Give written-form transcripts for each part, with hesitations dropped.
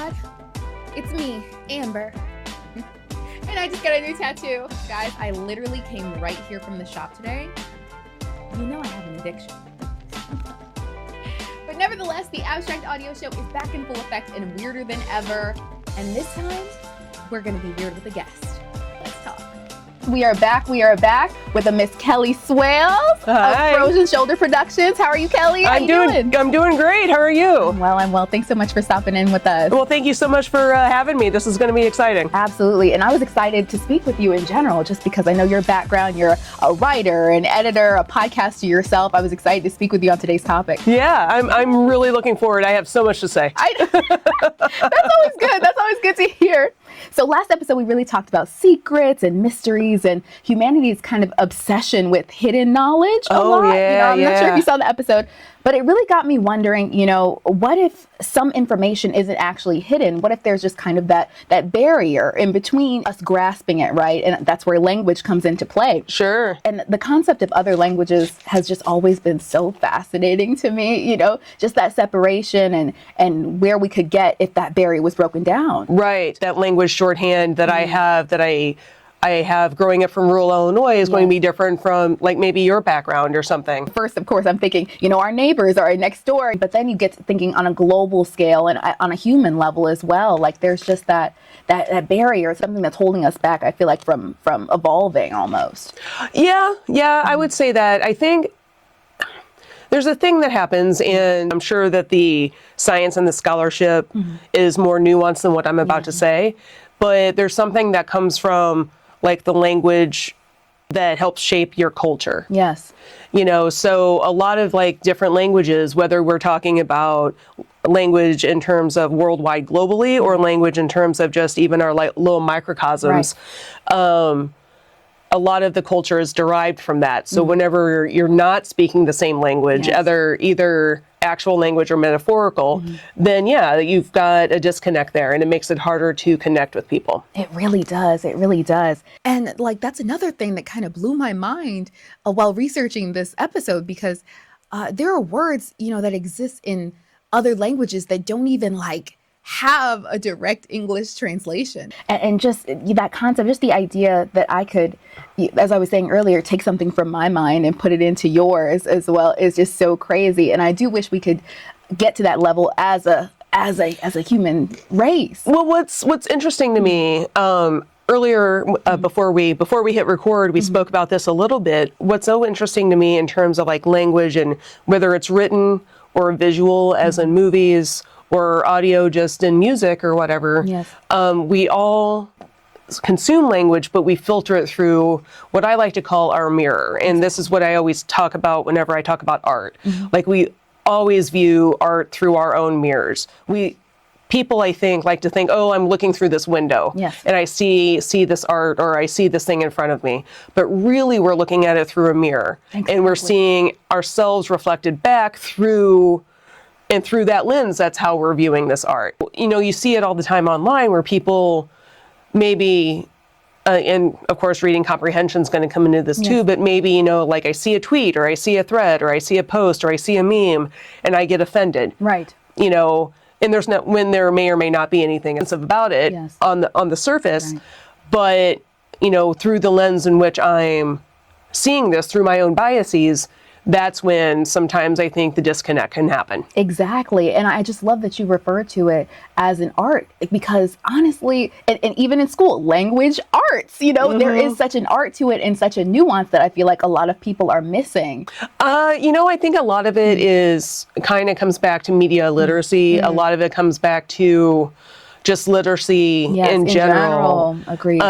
God, it's me, Amber. And I just got a new tattoo. Guys, I literally came right here from the shop today. You know I have an addiction. But nevertheless, the Abstract Audio Show is back in full effect and weirder than ever. And this time, we're going to be weird with a guest. Let's talk. We are back with a Miss Kelly Swails Hi. of Frozen Shoulder Productions. How are you, Kelly? How you doing? I'm doing great. How are you? I'm well. Thanks so much for stopping in with us. Well, thank you so much for having me. This is going to be exciting. Absolutely. And I was excited to speak with you in general, just because I know your background. You're a writer, an editor, a podcaster yourself. I was excited to speak with you on today's topic. Yeah, I'm really looking forward. I have so much to say. That's always good. That's always good to hear. So last episode, we really talked about secrets and mysteries and humanity's kind of obsession with hidden knowledge a lot. Yeah, I'm not sure if you saw the episode, but it really got me wondering, what if some information isn't actually hidden? What if there's just kind of that barrier in between us grasping it, right? And that's where language comes into play. Sure. And the concept of other languages has just always been so fascinating to me, just that separation and where we could get if that barrier was broken down. Right. That language shorthand that I have growing up from rural Illinois is going to be different from like maybe your background or something. First, of course, I'm thinking, our neighbors are next door, but then you get to thinking on a global scale and on a human level as well. Like there's just that barrier, something that's holding us back, I feel like from evolving almost. Yeah, I would say that. I think there's a thing that happens, and I'm sure that the science and the scholarship is more nuanced than what I'm about to say, but there's something that comes from like the language that helps shape your culture. Yes. So a lot of like different languages, whether we're talking about language in terms of worldwide globally or language in terms of just even our like little microcosms, a lot of the culture is derived from that. So whenever you're not speaking the same language, either actual language or metaphorical, then you've got a disconnect there, and it makes it harder to connect with people. It really does. It really does. And like that's another thing that kind of blew my mind while researching this episode, because there are words, that exist in other languages that don't even like have a direct English translation. And just that concept, just the idea that I could, as I was saying earlier, take something from my mind and put it into yours as well is just so crazy. And I do wish we could get to that level as a human race. Well, what's interesting to me, earlier, before we hit record, we spoke about this a little bit. What's so interesting to me in terms of like language and whether it's written or visual, as in movies, or audio just in music or whatever, we all consume language, but we filter it through what I like to call our mirror. And this is what I always talk about whenever I talk about art. Like we always view art through our own mirrors. People, I think, like to think, oh, I'm looking through this window and I see this art or I see this thing in front of me. But really, we're looking at it through a mirror. Exactly. And we're seeing ourselves reflected back through that lens. That's how we're viewing this art. You see it all the time online where people maybe, and of course reading comprehension is going to come into this too, but maybe, like I see a tweet or I see a thread or I see a post or I see a meme and I get offended. Right. And there's when there may or may not be anything offensive about it on the surface, but, through the lens in which I'm seeing this through my own biases, that's when sometimes I think the disconnect can happen. Exactly. And I just love that you refer to it as an art, because honestly, and even in school, language arts, there is such an art to it and such a nuance that I feel like a lot of people are missing. I think a lot of it comes back to media literacy. A lot of it comes back to just literacy in general. Agreed.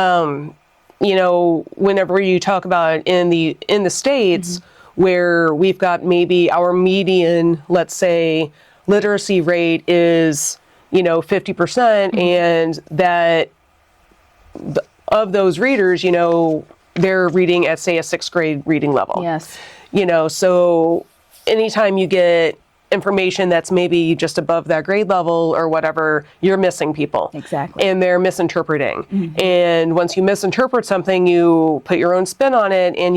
Whenever you talk about in the States, where we've got maybe our median, let's say, literacy rate is, 50%, and that of those readers, they're reading at, say, a 6th grade reading level. Yes. So anytime you get information that's maybe just above that grade level or whatever, you're missing people. Exactly. And they're misinterpreting. And once you misinterpret something, you put your own spin on it, and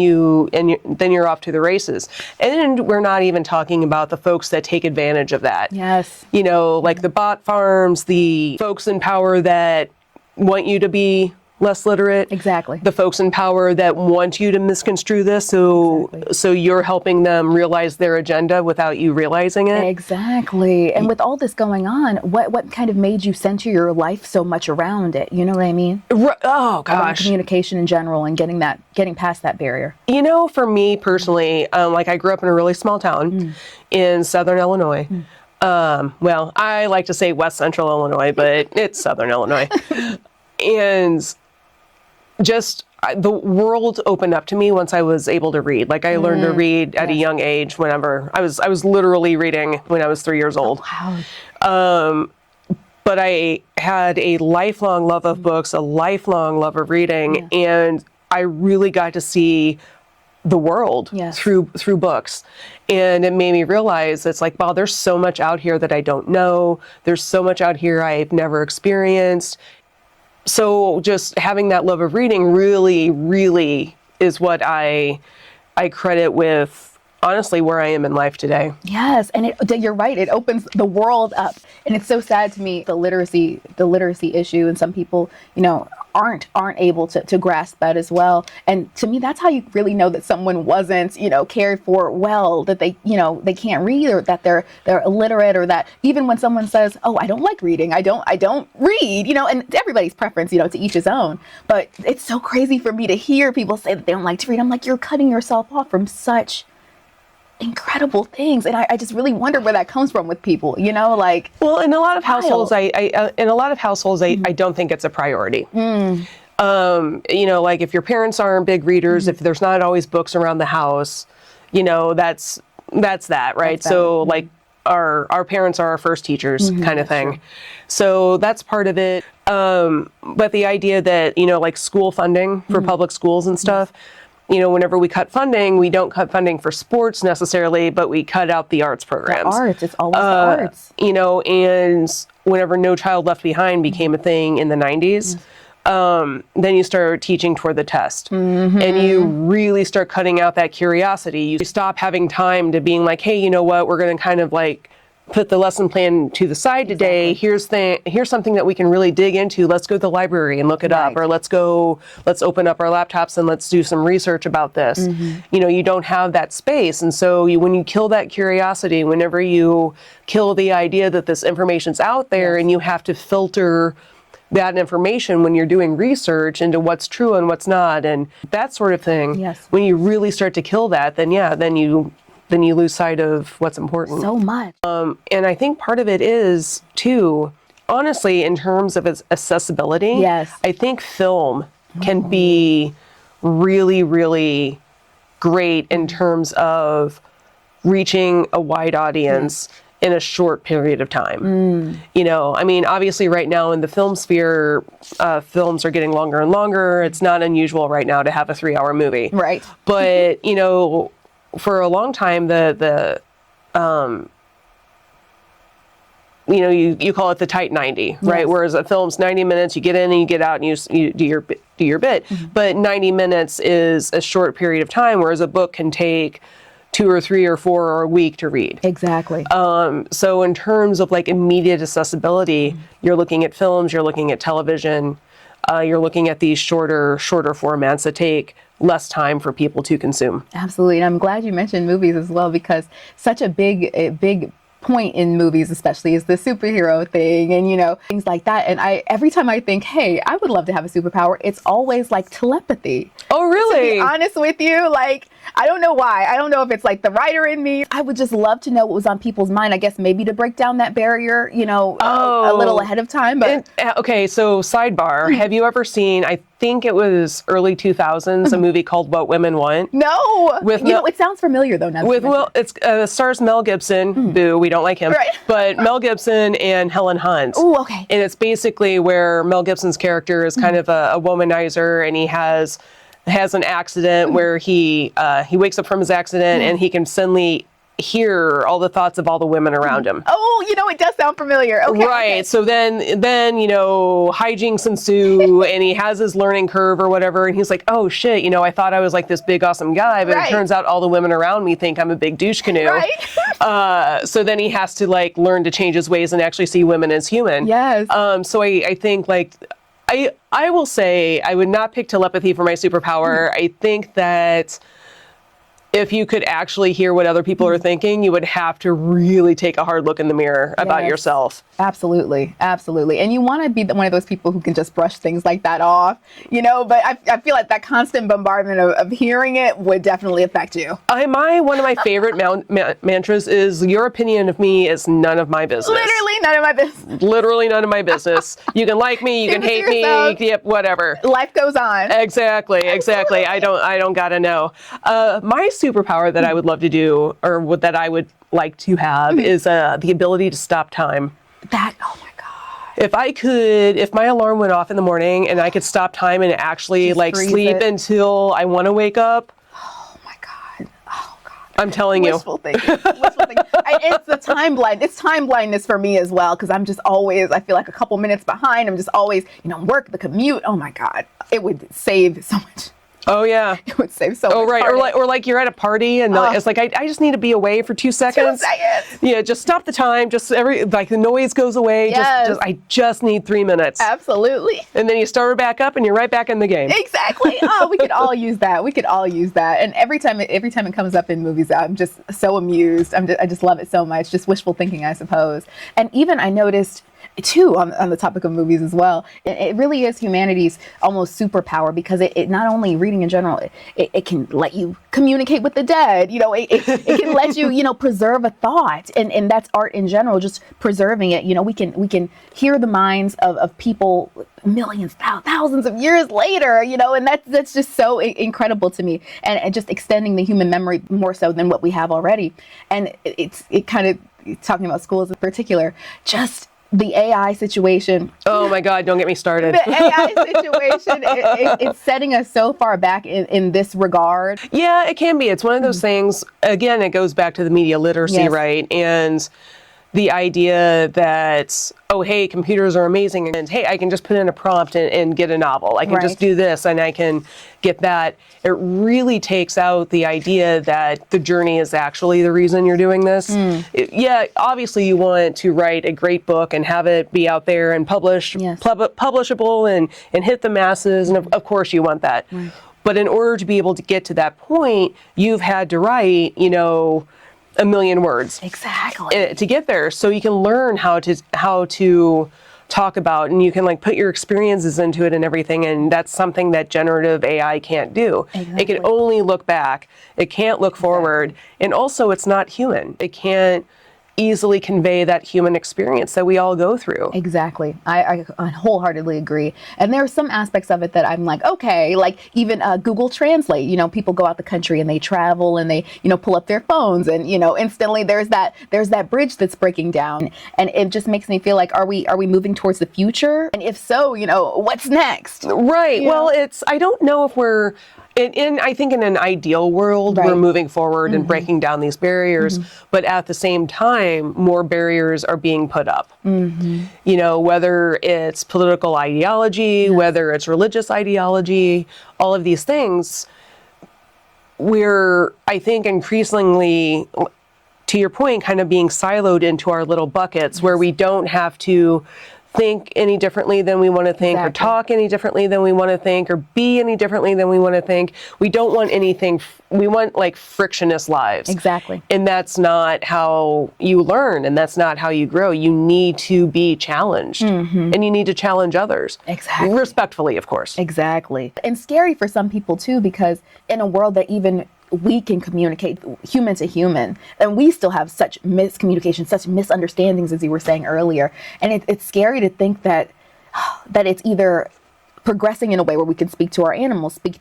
then you're off to the races. And we're not even talking about the folks that take advantage of that. Yes. You know, like the bot farms, the folks in power that want you to be less literate. Exactly. The folks in power that want you to misconstrue this, so you're helping them realize their agenda without you realizing it. Exactly. And with all this going on, what kind of made you center your life so much around it? You know what I mean? Oh Around gosh. communication in general and getting past that barrier. You know, for me personally, like I grew up in a really small town in Southern Illinois. Well, I like to say West Central Illinois, but it's Southern Illinois. And just the world opened up to me once I was able to read. Like I learned to read at a young age. Whenever I was literally reading when I was 3 years old. Wow. But I had a lifelong love of books, a lifelong love of reading, and I really got to see the world through books. And it made me realize it's like, wow, there's so much out here that I don't know. There's so much out here I've never experienced. So just having that love of reading really, really is what I credit with, honestly, where I am in life today. Yes, and you're right. It opens the world up, and it's so sad to me the literacy issue, and some people, you know, aren't able to grasp that as well. And to me, that's how you really know that someone wasn't, you know, cared for well, that they, you know, they can't read, or that they're illiterate, or that even when someone says, "Oh, I don't like reading. I don't read," you know, and everybody's preference, you know, to each his own. But it's so crazy for me to hear people say that they don't like to read. I'm like, you're cutting yourself off from such incredible things, and I just really wonder where that comes from with people, you know, like. Well, in a lot of households, I don't think it's a priority. You know, like if your parents aren't big readers, if there's not always books around the house, you know, that's that, right? So like our parents are our first teachers, kind of thing. True. So that's part of it. But the idea that, you know, like school funding for public schools and stuff. You know, whenever we cut funding, we don't cut funding for sports necessarily, but we cut out the arts programs. The arts, it's always the arts. You know, and whenever No Child Left Behind became a thing in the 90s, then you start teaching toward the test. And you really start cutting out that curiosity. You stop having time to being like, hey, you know what, we're going to kind of like put the lesson plan to the side today. Here's something that we can really dig into. Let's go to the library and look it up, or let's open up our laptops and let's do some research about this. You know, you don't have that space. And so when you kill that curiosity, whenever you kill the idea that this information's out there and you have to filter that information when you're doing research into what's true and what's not and that sort of thing. When you really start to kill that, then you lose sight of what's important. So much. And I think part of it is, too, honestly, in terms of its accessibility, I think film can be really, really great in terms of reaching a wide audience in a short period of time. You know, I mean, obviously right now in the film sphere, films are getting longer and longer. It's not unusual right now to have a 3-hour movie. Right. But, you know, for a long time, you know, you call it the tight 90, right? Whereas a film's 90 minutes, you get in and you get out and you do your bit. But 90 minutes is a short period of time, whereas a book can take 2 or 3 or 4 or a week to read. Exactly. So in terms of like immediate accessibility, you're looking at films, you're looking at television, you're looking at these shorter formats that take less time for people to consume. Absolutely. And I'm glad you mentioned movies as well, because such a big point in movies especially is the superhero thing and, you know, things like that. And every time I think, hey, I would love to have a superpower, it's always like telepathy. Oh, really? To be honest with you, like, I don't know why. I don't know if it's like the writer in me. I would just love to know what was on people's mind. I guess maybe to break down that barrier, you know, a little ahead of time. But okay, so sidebar, have you ever seen, I think it was early 2000s, a movie called What Women Want? No. You know, it sounds familiar though. Now it's stars Mel Gibson. Boo, we don't like him. Right. But Mel Gibson and Helen Hunt. Oh, okay. And it's basically where Mel Gibson's character is kind of a womanizer, and he has an accident where he wakes up from his accident and he can suddenly hear all the thoughts of all the women around him. Oh, it does sound familiar. Okay. Right. Okay. So then, hijinks ensue and he has his learning curve or whatever. And he's like, oh shit, I thought I was like this big, awesome guy, but Right. it turns out all the women around me think I'm a big douche canoe. Right. So then he has to like learn to change his ways and actually see women as human. Yes. So I think like, I will say I would not pick telepathy for my superpower. I think that if you could actually hear what other people are thinking, you would have to really take a hard look in the mirror about Yes. yourself. Absolutely. Absolutely. And you want to be one of those people who can just brush things like that off, but I feel like that constant bombardment of hearing it would definitely affect you. One of my favorite mantras is, your opinion of me is none of my business. Literally none of my business. Literally none of my business. You can like me, you can Keep it hate to me, yourself. yep, whatever. Life goes on. Exactly. I don't gotta know. My superpower that I would love to do, or that I would like to have, is the ability to stop time. Oh my God. If my alarm went off in the morning and I could stop time and actually Just like freeze sleep it. until I want to wake up, Oh my God. Oh God. I'm telling you. Wishful thinking. Wishful thinking. It's the time blind. It's time blindness for me as well, because I'm just always, I feel like a couple minutes behind. I'm just always, work, the commute. Oh my God. It would save so much. Oh yeah. It would save so much. Oh right. Or like you're at a party and it's like I just need to be away for 2 seconds. 2 seconds. Yeah, just stop the time. Just the noise goes away. Yes. I just need 3 minutes. Absolutely. And then you start it back up and you're right back in the game. Exactly. Oh, we could all use that. We could all use that. And every time it comes up in movies, I'm just so amused. I just love it so much. Just wishful thinking, I suppose. And even I noticed too, on the topic of movies as well, it really is humanity's almost superpower, because it not only reading in general, it can let you communicate with the dead. It can let you preserve a thought, and that's art in general, just preserving it. We can hear the minds of people millions, thousands of years later. And that's just so incredible to me, and just extending the human memory more so than what we have already. And it kind of, talking about schools in particular, just the AI situation. Oh my God, don't get me started. The AI situation, it's setting us so far back in this regard. Yeah, it can be. It's one of those things, again, it goes back to the media literacy, Yes. right? And the idea that, oh, hey, computers are amazing, and hey, I can just put in a prompt and get a novel. I can just Right. do this and I can get that. It really takes out the idea that the journey is actually the reason you're doing this. Yeah, obviously you want to write a great book and have it be out there and Yes. publishable and hit the masses, and of course you want that. Right. But in order to be able to get to that point, you've had to write, 1,000,000 words Exactly. to get there, so you can learn how to talk about, and you can like put your experiences into it and everything, and that's something that generative AI can't do. It Exactly. can only look back. It can't look forward, and also it's not human. It can't easily convey that human experience that we all go through. Exactly. I wholeheartedly agree. And there are some aspects of it that I'm like, okay, like even Google Translate, people go out the country and they travel and they, pull up their phones and, instantly there's that bridge that's breaking down. And it just makes me feel like, are we moving towards the future? And if so, what's next? Right. Yeah. Well, I don't know if we're I think in an ideal world, Right. we're moving forward and breaking down these barriers, but at the same time, more barriers are being put up. Whether it's political ideology, whether it's religious ideology, all of these things, we're, I think, increasingly, to your point, kind of being siloed into our little buckets where we don't have to think any differently than we want to think, or Exactly. talk any differently than we want to think, or be any differently than we want to think. We don't want anything, we want like frictionless lives. Exactly. And that's not how you learn, and that's not how you grow. You need to be challenged, and you need to challenge others. Exactly. Respectfully, of course. Exactly. And scary for some people too, because in a world that even we can communicate human to human, and we still have such miscommunication, such misunderstandings, as you were saying earlier. And it's scary to think that it's either progressing in a way where we can speak to our animals, speak.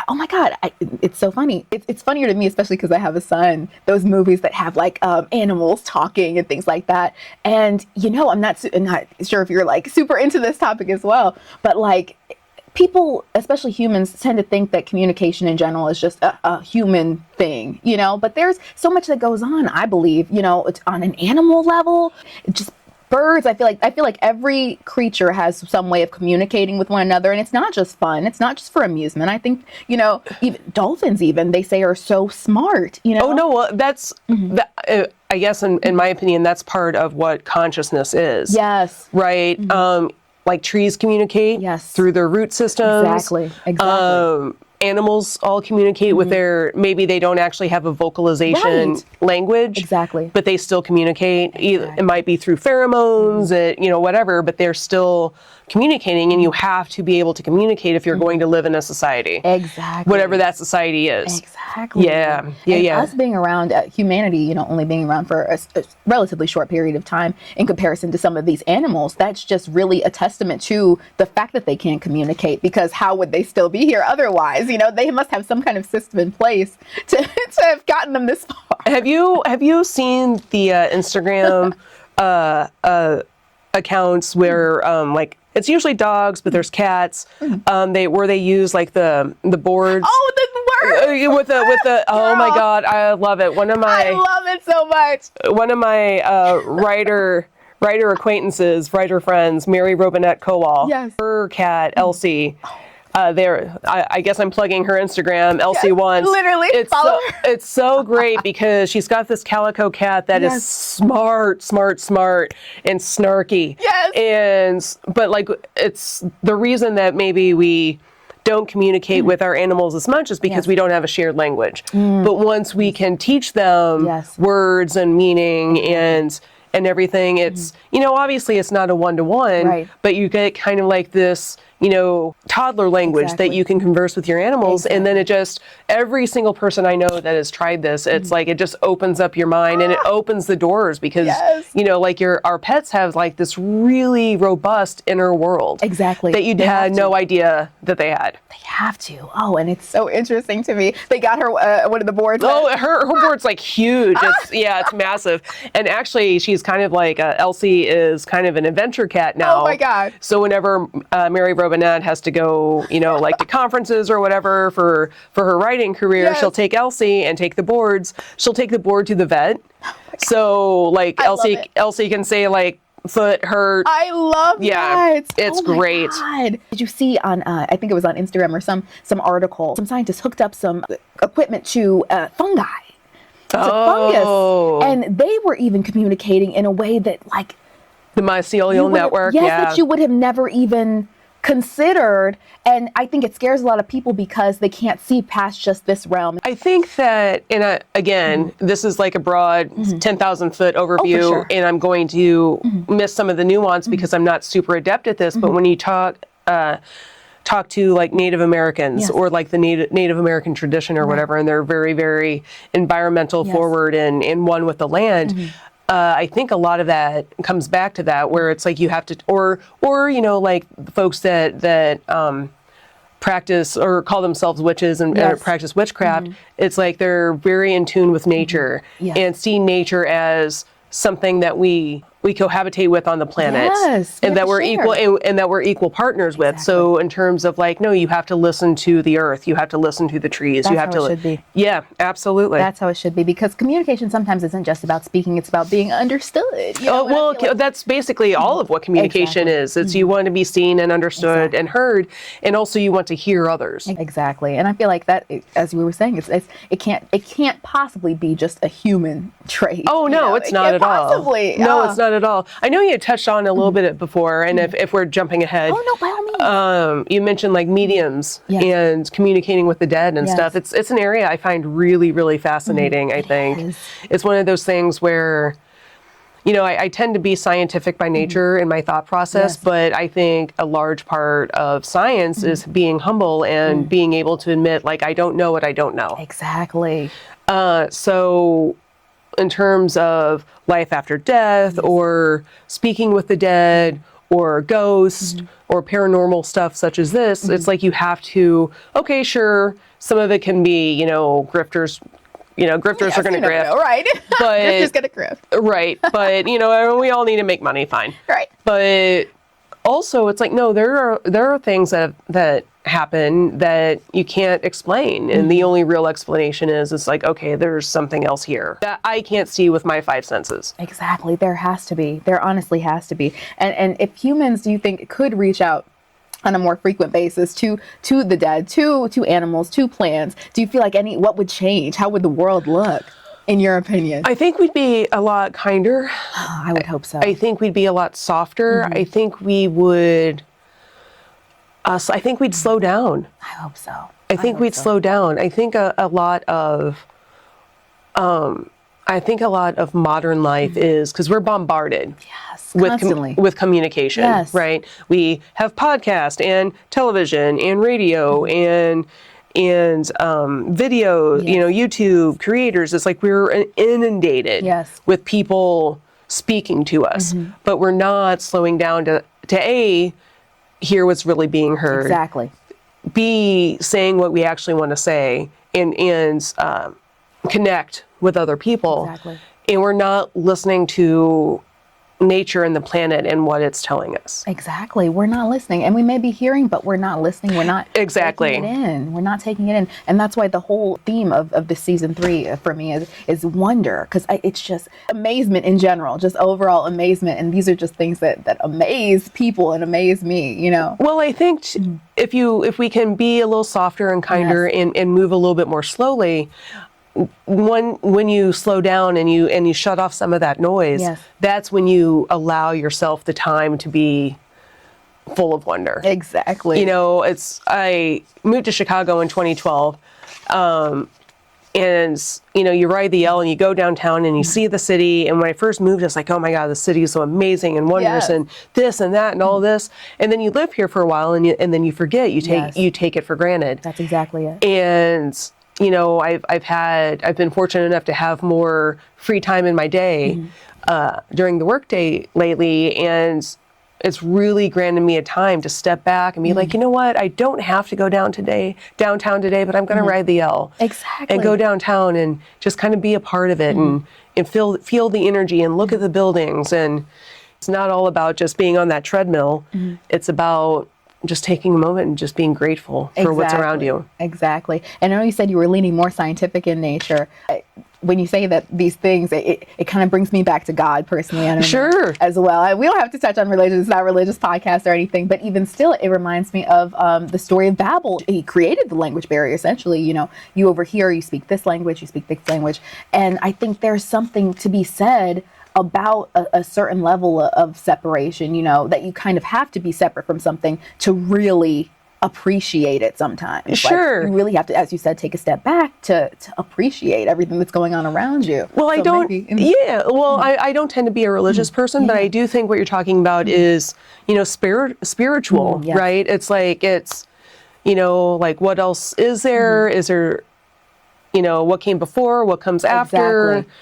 Oh my God, it's so funny. It's funnier to me, especially because I have a son. Those movies that have like animals talking and things like that. And I'm not sure if you're like super into this topic as well, but like people, especially humans, tend to think that communication in general is just a human thing, but there's so much that goes on, I believe, it's on an animal level, just birds. I feel like every creature has some way of communicating with one another, and it's not just fun. It's not just for amusement. I think, even dolphins, even they say, are so smart. Oh no, well, that's I guess in my opinion, that's part of what consciousness is. Yes. Right. Like trees communicate. Yes. Through their root systems. Exactly. Animals all communicate with their, maybe they don't actually have a vocalization language. Exactly. But they still communicate. It might be through pheromones, whatever, but they're still communicating, and you have to be able to communicate if you're going to live in a society. Exactly. Whatever that society is. Exactly. Yeah. Us being around, humanity, only being around for a relatively short period of time in comparison to some of these animals, that's just really a testament to the fact that they can't communicate, because how would they still be here otherwise? They must have some kind of system in place to have gotten them this far. Have you seen the Instagram accounts where like it's usually dogs, but there's cats. They use like the boards. Oh, the word with the oh my God, I love it. I love it so much. One of my writer friends, Mary Robinette Kowal. Yes. Her cat Elsie. I guess I'm plugging her Instagram, Elsie Wants. Literally, follow her. It's so great because she's got this calico cat that is smart, and snarky. Yes. But like, it's the reason that maybe we don't communicate with our animals as much is because we don't have a shared language. But once we can teach them words and meaning and everything, it's, obviously it's not a one-to-one, but you get kind of like this, toddler language that you can converse with your animals. And then every single person I know that has tried this, it's like, it just opens up your mind and it opens the doors because, like our pets have like this really robust inner world. Exactly. That you'd had no idea that they had. They have to. Oh, and it's so interesting to me. They got her, one of the boards. Oh, her board's like huge. It's massive. And actually she's kind of like, Elsie is kind of an adventure cat now. Oh my God. So whenever Mary Robinette has to go, like to conferences or whatever for her writing career, she'll take Elsie and take the boards. She'll take the board to the vet. So like Elsie can say like foot hurt. I love that. It's great. God. Did you see on I think it was on Instagram or some article, some scientists hooked up some equipment to fungi. It's a fungus. And they were even communicating in a way that like the mycelial network. That you would have never even considered. And I think it scares a lot of people because they can't see past just this realm. I think that, again, this is like a broad 10,000 foot overview, and I'm going to miss some of the nuance because I'm not super adept at this. But when you talk to like Native Americans or like the Native American tradition or whatever, and they're very, very environmental forward and one with the land. I think a lot of that comes back to that, where it's like you have to, or like folks that practice or call themselves witches and practice witchcraft. It's like they're very in tune with nature and see nature as something that we cohabitate with on the planet, and that we're equal and that we're equal partners with. So in terms of like, no, you have to listen to the earth, you have to listen to the trees, you have to. It should be. Yeah, absolutely. That's how it should be, because communication sometimes isn't just about speaking; it's about being understood. That's basically all of what communication is. It's you want to be seen and understood and heard, and also you want to hear others. Exactly, and I feel like that, as we were saying, it can't possibly be just a human trait. Oh no, it's not at all. Possibly. No, it's not at all. I know you had touched on a little bit before, and if we're jumping ahead, oh no, by all means. You mentioned like mediums and communicating with the dead and stuff. It's an area I find really, really fascinating. I think it's one of those things where, I tend to be scientific by nature in my thought process, but I think a large part of science is being humble and being able to admit, like, I don't know what I don't know. Exactly. So in terms of life after death or speaking with the dead or ghost or paranormal stuff such as this, it's like you have to, okay, sure, some of it can be, grifters. Grifters are going to grift. Right. But grifters going to grift. Right. But, we all need to make money, fine. Right. But also it's like, no, there are things that happen that you can't explain. And the only real explanation is it's like, okay, there's something else here that I can't see with my five senses. Exactly. There has to be. There honestly has to be. And if humans, do you think, could reach out on a more frequent basis to the dead, to animals, to plants, do you feel like what would change? How would the world look, in your opinion? I think we'd be a lot kinder. I would hope so. I think we'd be a lot softer. I think we would, I think we'd slow down. I hope so. I think we'd slow down. I think a lot of modern life is because we're bombarded. Yes, constantly. With communication, Yes. right? We have podcast and television and radio and video, Yes. YouTube creators. It's like we're inundated Yes. with people speaking to us, but we're not slowing down to A, hear what's really being heard. Exactly. B, saying what we actually want to say and connect with other people. Exactly. And we're not listening to nature and the planet and what it's telling us. Exactly. We're not listening. And we may be hearing, but we're not listening. We're not Exactly. taking it in. We're not taking it in. And that's why the whole theme of this season 3 for me is wonder. Because it's just amazement in general, just overall amazement. And these are just things that amaze people and amaze me, you know? Well, I think if we can be a little softer and kinder Yes. and move a little bit more slowly, when you slow down and you shut off some of that noise, Yes. that's when you allow yourself the time to be full of wonder. Exactly. You know, I moved to Chicago in 2012, and you ride the L and you go downtown and you see the city. And when I first moved, it's like, oh my God, the city is so amazing and wondrous, Yes. and this and that and all this. And then you live here for a while and then you forget. You take Yes. you take it for granted. That's exactly it. And I've been fortunate enough to have more free time in my day during the workday lately, and it's really granted me a time to step back and be like, you know what, I don't have to go downtown today, but I'm going to ride the L. Exactly. And go downtown and just kind of be a part of it and feel the energy and look at the buildings. And it's not all about just being on that treadmill. It's about just taking a moment and just being grateful for what's around you. Exactly. And I know you said you were leaning more scientific in nature. When you say that these things, it kind of brings me back to God personally. I don't Sure. know, as well. We don't have to touch on religion. It's not a religious podcast or anything. But even still, it reminds me of the story of Babel. He created the language barrier, essentially. You over here, you speak this language, you speak this language. And I think there's something to be said about a certain level of separation, that you kind of have to be separate from something to really appreciate it sometimes. Sure. Like, you really have to, as you said, take a step back to appreciate everything that's going on around you. Well, I don't tend to be a religious person, but I do think what you're talking about is, spiritual, Yes. right? It's like, like what else is there? Is there, what came before, what comes after? Exactly.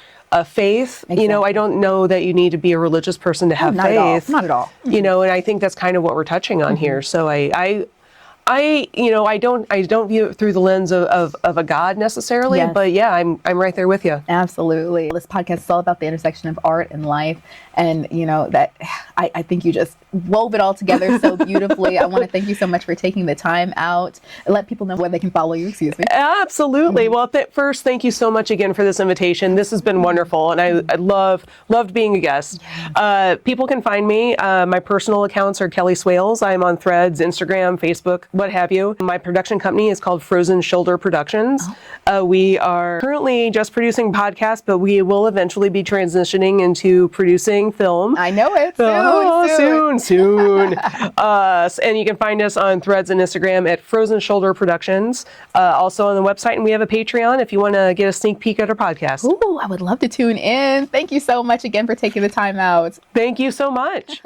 Faith, I don't know that you need to be a religious person to have not faith. Not at all. And I think that's kind of what we're touching on here. So I don't view it through the lens of a God necessarily, Yes. but yeah, I'm right there with you. Absolutely. This podcast is all about the intersection of art and life. And, that I think you just wove it all together so beautifully. I want to thank you so much for taking the time out and let people know where they can follow you. Excuse me. Absolutely. Well, first, thank you so much again for this invitation. This has been wonderful, and I loved being a guest. People can find me. My personal accounts are Kelly Swails. I'm on Threads, Instagram, Facebook, what have you. My production company is called Frozen Shoulder Productions. We are currently just producing podcasts, but we will eventually be transitioning into producing film. I know it. Soon. And you can find us on Threads and Instagram at Frozen Shoulder Productions. Also on the website, and we have a Patreon if you want to get a sneak peek at our podcast. Ooh, I would love to tune in. Thank you so much again for taking the time out. Thank you so much.